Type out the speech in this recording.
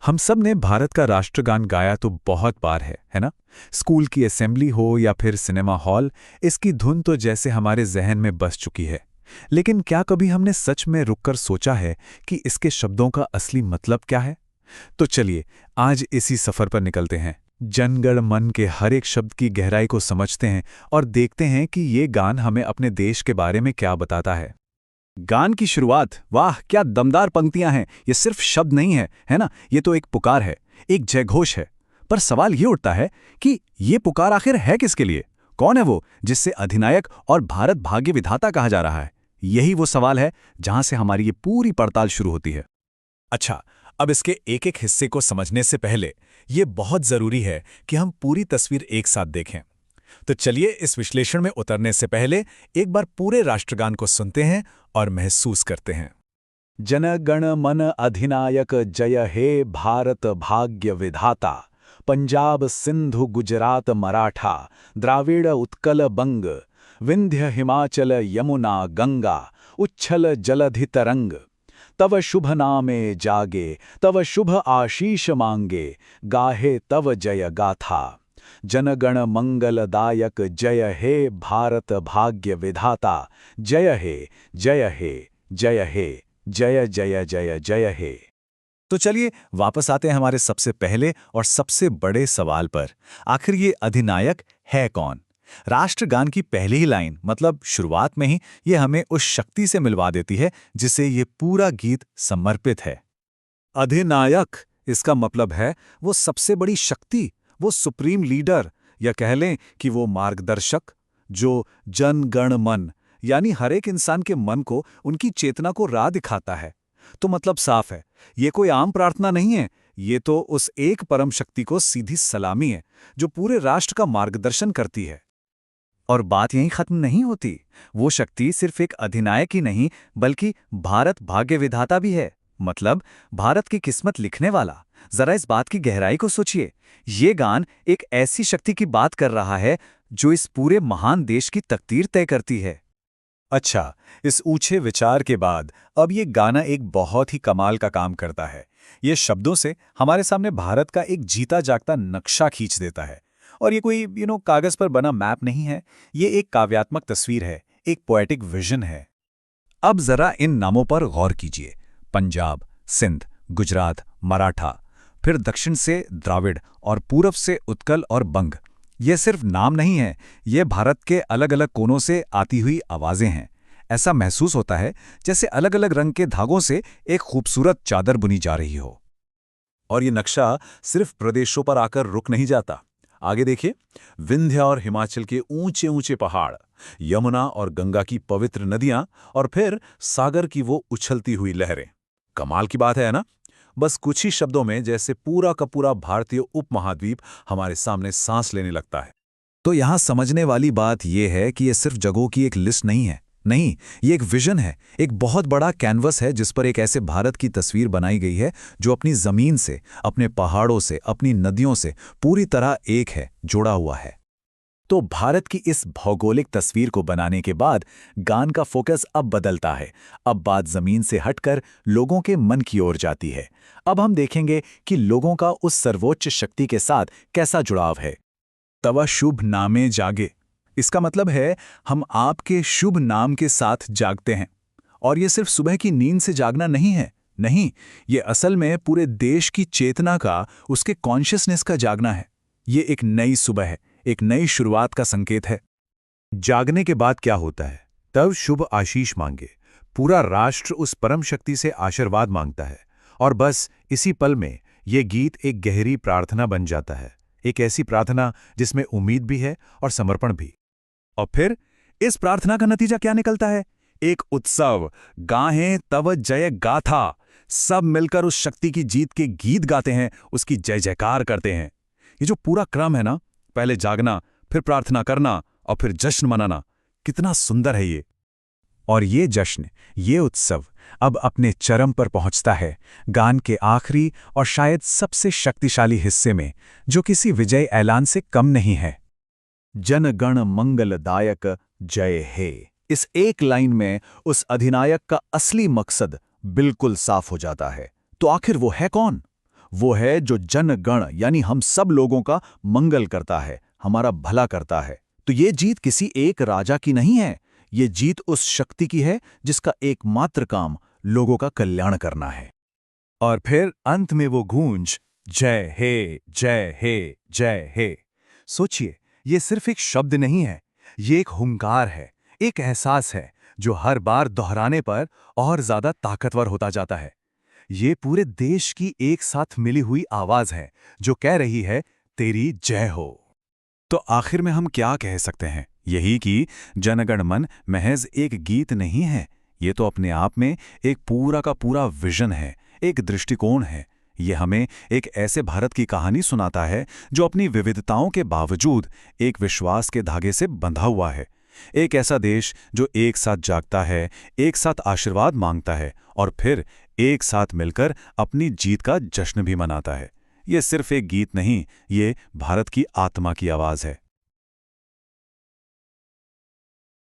हम सब ने भारत का राष्ट्रगान गाया तो बहुत बार है ना। स्कूल की असेंबली हो या फिर सिनेमा हॉल, इसकी धुन तो जैसे हमारे जहन में बस चुकी है। लेकिन क्या कभी हमने सच में रुककर सोचा है कि इसके शब्दों का असली मतलब क्या है? तो चलिए आज इसी सफर पर निकलते हैं, जनगण मन के हर एक शब्द की गहराई को समझते हैं और देखते हैं कि ये गान हमें अपने देश के बारे में क्या बताता है। गान की शुरुआत, वाह क्या दमदार पंक्तियां हैं। ये सिर्फ शब्द नहीं है ना, ये तो एक पुकार है, एक जयघोष है। पर सवाल ये उठता है कि ये पुकार आखिर है किसके लिए? कौन है वो जिससे अधिनायक और भारत भाग्य विधाता कहा जा रहा है? यही वो सवाल है जहां से हमारी ये पूरी पड़ताल शुरू होती है। अच्छा, अब इसके एक एक हिस्से को समझने से पहले ये बहुत जरूरी है कि हम पूरी तस्वीर एक साथ देखें। तो चलिए इस विश्लेषण में उतरने से पहले एक बार पूरे राष्ट्रगान को सुनते हैं और महसूस करते हैं। जन गण मन अधिनायक जय हे भारत भाग्य विधाता, पंजाब सिंधु गुजरात मराठा द्राविड़ उत्कल बंग, विंध्य हिमाचल यमुना गंगा उच्छल जलधि तरंग, तव शुभ नामे जागे तव शुभ आशीष मांगे, गाहे तव जय गाथा। जनगण मंगलदायक जय हे भारत भाग्य विधाता, जय हे जय हे जय हे जय जय जय जय हे। तो चलिए वापस आते हैं हमारे सबसे पहले और सबसे बड़े सवाल पर। आखिर ये अधिनायक है कौन? राष्ट्रगान की पहली ही लाइन, मतलब शुरुआत में ही, ये हमें उस शक्ति से मिलवा देती है जिसे ये पूरा गीत समर्पित है। अधिनायक, इसका मतलब है वो सबसे बड़ी शक्ति, वो सुप्रीम लीडर, या कह लें कि वो मार्गदर्शक जो जन गण मन यानी हर एक इंसान के मन को, उनकी चेतना को राह दिखाता है। तो मतलब साफ है, ये कोई आम प्रार्थना नहीं है, ये तो उस एक परम शक्ति को सीधी सलामी है जो पूरे राष्ट्र का मार्गदर्शन करती है। और बात यहीं खत्म नहीं होती। वो शक्ति सिर्फ एक अधिनायक ही नहीं बल्कि भारत भाग्य विधाता भी है, मतलब भारत की किस्मत लिखने वाला। जरा इस बात की गहराई को सोचिए। ये गान एक ऐसी शक्ति की बात कर रहा है जो इस पूरे महान देश की तकदीर तय करती है। अच्छा, इस ऊंचे विचार के बाद अब ये गाना एक बहुत ही कमाल का काम करता है। ये शब्दों से हमारे सामने भारत का एक जीता जागता नक्शा खींच देता है। और ये कोई कागज पर बना मैप नहीं है, ये एक काव्यात्मक तस्वीर है, एक पोएटिक विजन है। अब जरा इन नामों पर गौर कीजिए। पंजाब, सिंध, गुजरात, मराठा, फिर दक्षिण से द्राविड़ और पूरब से उत्कल और बंग। ये सिर्फ नाम नहीं है, ये भारत के अलग अलग कोनों से आती हुई आवाजें हैं। ऐसा महसूस होता है जैसे अलग अलग रंग के धागों से एक खूबसूरत चादर बुनी जा रही हो। और ये नक्शा सिर्फ प्रदेशों पर आकर रुक नहीं जाता। आगे देखिए, विंध्य और हिमाचल के ऊंचे ऊंचे पहाड़, यमुना और गंगा की पवित्र नदियां, और फिर सागर की वो उछलती हुई लहरें। कमाल की बात है ना? बस कुछ ही शब्दों में जैसे पूरा का पूरा भारतीय उपमहाद्वीप हमारे सामने सांस लेने लगता है। तो यहाँ समझने वाली बात यह है कि ये सिर्फ जगहों की एक लिस्ट नहीं है। नहीं, ये एक विजन है, एक बहुत बड़ा कैनवस है जिस पर एक ऐसे भारत की तस्वीर बनाई गई है जो अपनी जमीन से, अपने पहाड़ों से, अपनी नदियों से पूरी तरह एक है, जुड़ा हुआ है। तो भारत की इस भौगोलिक तस्वीर को बनाने के बाद गान का फोकस अब बदलता है। अब बात जमीन से हटकर लोगों के मन की ओर जाती है। अब हम देखेंगे कि लोगों का उस सर्वोच्च शक्ति के साथ कैसा जुड़ाव है। तवा शुभ नामे जागे, इसका मतलब है हम आपके शुभ नाम के साथ जागते हैं। और ये सिर्फ सुबह की नींद से जागना नहीं है, नहीं, ये असल में पूरे देश की चेतना का, उसके कॉन्शियसनेस का जागना है। ये एक नई सुबह है, एक नई शुरुआत का संकेत है। जागने के बाद क्या होता है? तब शुभ आशीष मांगे। पूरा राष्ट्र उस परम शक्ति से आशीर्वाद मांगता है। और बस इसी पल में ये गीत एक गहरी प्रार्थना बन जाता है, एक ऐसी प्रार्थना जिसमें उम्मीद भी है और समर्पण भी। और फिर इस प्रार्थना का नतीजा क्या निकलता है? एक उत्सव, गाहें तव जय गाथा। सब मिलकर उस शक्ति की जीत के गीत गाते हैं, उसकी जय जयकार करते हैं। ये जो पूरा क्रम है ना, पहले जागना, फिर प्रार्थना करना और फिर जश्न मनाना, कितना सुंदर है ये। और ये जश्न, ये उत्सव अब अपने चरम पर पहुंचता है गान के आखिरी और शायद सबसे शक्तिशाली हिस्से में, जो किसी विजय ऐलान से कम नहीं है। जन गण मंगलदायक जय हे। इस एक लाइन में उस अधिनायक का असली मकसद बिल्कुल साफ हो जाता है। तो आखिर वो है कौन? वो है जो जनगण यानी हम सब लोगों का मंगल करता है, हमारा भला करता है। तो ये जीत किसी एक राजा की नहीं है, ये जीत उस शक्ति की है जिसका एकमात्र काम लोगों का कल्याण करना है। और फिर अंत में वो गूंज, जय हे, जय हे, जय हे। सोचिए, ये सिर्फ एक शब्द नहीं है, ये एक हुंकार है, एक एहसास है जो हर बार दोहराने पर और ज्यादा ताकतवर होता जाता है। ये पूरे देश की एक साथ मिली हुई आवाज है जो कह रही है, तेरी जय हो। तो आखिर में हम क्या कह सकते हैं? यही कि जनगण मन महज एक गीत नहीं है, ये तो अपने आप में एक पूरा का पूरा विजन है, एक दृष्टिकोण है। ये हमें एक ऐसे भारत की कहानी सुनाता है जो अपनी विविधताओं के बावजूद एक विश्वास के धागे से बंधा हुआ है। एक ऐसा देश जो एक साथ जागता है, एक साथ आशीर्वाद मांगता है और फिर एक साथ मिलकर अपनी जीत का जश्न भी मनाता है। ये सिर्फ एक गीत नहीं, ये भारत की आत्मा की आवाज है।